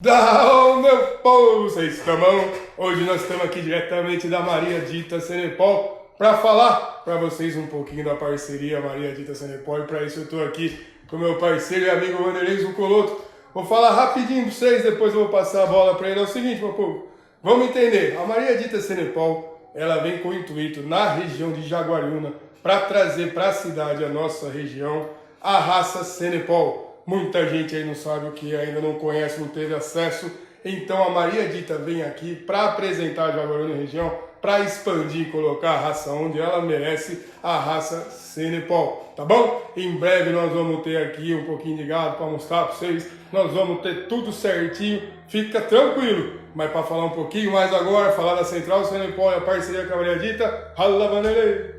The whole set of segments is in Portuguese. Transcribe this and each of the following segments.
Dá, meu povo, vocês estão bom? Hoje nós estamos aqui diretamente da Maria Dita Cenepol para falar para vocês um pouquinho da parceria Maria Dita Cenepol, e para isso eu estou aqui com meu parceiro e amigo Vanderlei Zucoloto. Vou falar rapidinho para vocês, depois eu vou passar a bola para ele. É o seguinte, meu povo, vamos entender, a Maria Dita Cenepol, ela vem com o intuito na região de Jaguariúna para trazer para a cidade, a nossa região, a raça Cenepol. Muita gente aí não sabe o que, ainda não conhece, não teve acesso. Então a Maria Dita vem aqui para apresentar a Jaguariúna região, para expandir e colocar a raça onde ela merece, a raça Cenepol, tá bom? Em breve nós vamos ter aqui um pouquinho de gado para mostrar para vocês, nós vamos ter tudo certinho, fica tranquilo. Mas para falar um pouquinho mais agora, falar da Central Cenepol e a parceria com a Maria Dita, Rala Vanderlei.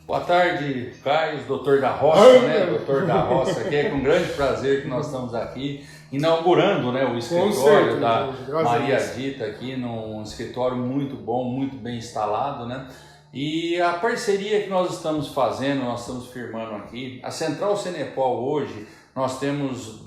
Boa tarde, Caio, doutor da Roça, né? Doutor da Roça, aqui é com grande prazer que nós estamos aqui inaugurando, né, o escritório da Maria Dita aqui, num escritório muito bom, muito bem instalado, né? E a parceria que nós estamos fazendo, nós estamos firmando aqui, a Central Cenepol hoje, nós temos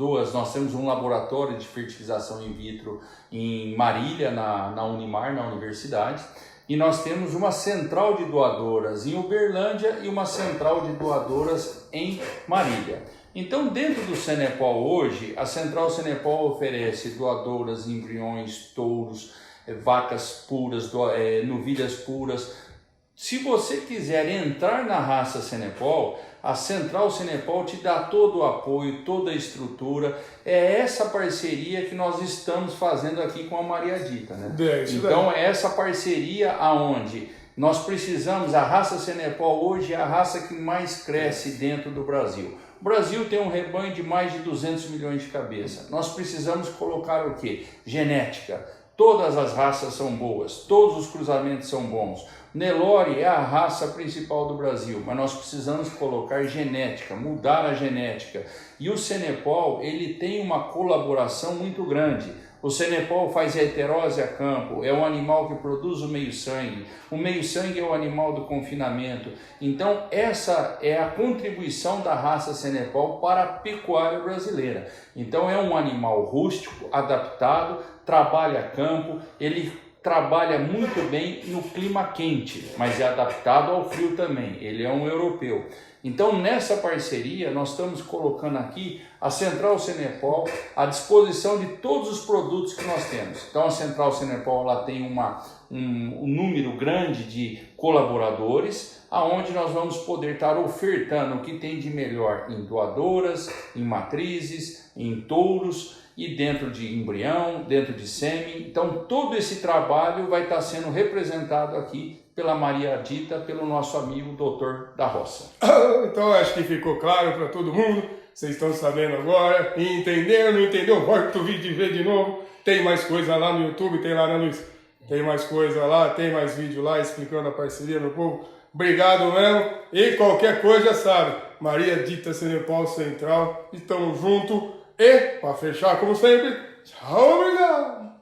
um laboratório de fertilização in vitro em Marília, na Unimar, na universidade. E nós temos uma central de doadoras em Uberlândia e uma central de doadoras em Marília. Então, dentro do Cenepol hoje, a Central Cenepol oferece doadoras, embriões, touros, vacas puras, novilhas puras. Se você quiser entrar na raça Cenepol, a Central Cenepol te dá todo o apoio, toda a estrutura. É essa parceria que nós estamos fazendo aqui com a Maria Dita, né? Então é essa parceria aonde nós precisamos, a raça Cenepol hoje é a raça que mais cresce dentro do Brasil. O Brasil tem um rebanho de mais de 200 milhões de cabeças. Nós precisamos colocar o quê? Genética. Todas as raças são boas, todos os cruzamentos são bons. Nelore é a raça principal do Brasil, mas nós precisamos colocar genética, mudar a genética. E o Cenepol, ele tem uma colaboração muito grande. O Cenepol faz a heterose a campo, é um animal que produz o meio-sangue. O meio-sangue é o animal do confinamento. Então, essa é a contribuição da raça Cenepol para a pecuária brasileira. Então, é um animal rústico, adaptado, trabalha a campo, ele trabalha muito bem no clima quente, mas é adaptado ao frio também, ele é um europeu. Então, nessa parceria, nós estamos colocando aqui a Central Cenepol à disposição de todos os produtos que nós temos. Então, a Central Cenepol ela tem um número grande de colaboradores, aonde nós vamos poder estar ofertando o que tem de melhor em doadoras, em matrizes, em touros, e dentro de embrião, dentro de sêmen. Então todo esse trabalho vai estar sendo representado aqui pela Maria Dita, pelo nosso amigo doutor da Roça. Então acho que ficou claro para todo mundo, vocês estão sabendo agora, e entenderam, não entendeu, volta o vídeo e vê de novo. Tem mais coisa lá no YouTube, tem lá, né, Luiz? Tem mais coisa lá, tem mais vídeo lá explicando a parceria, meu povo. Obrigado mesmo, e qualquer coisa já sabe, Maria Dita Cenepol Central, estamos juntos. E, para fechar, como sempre, tchau, obrigado!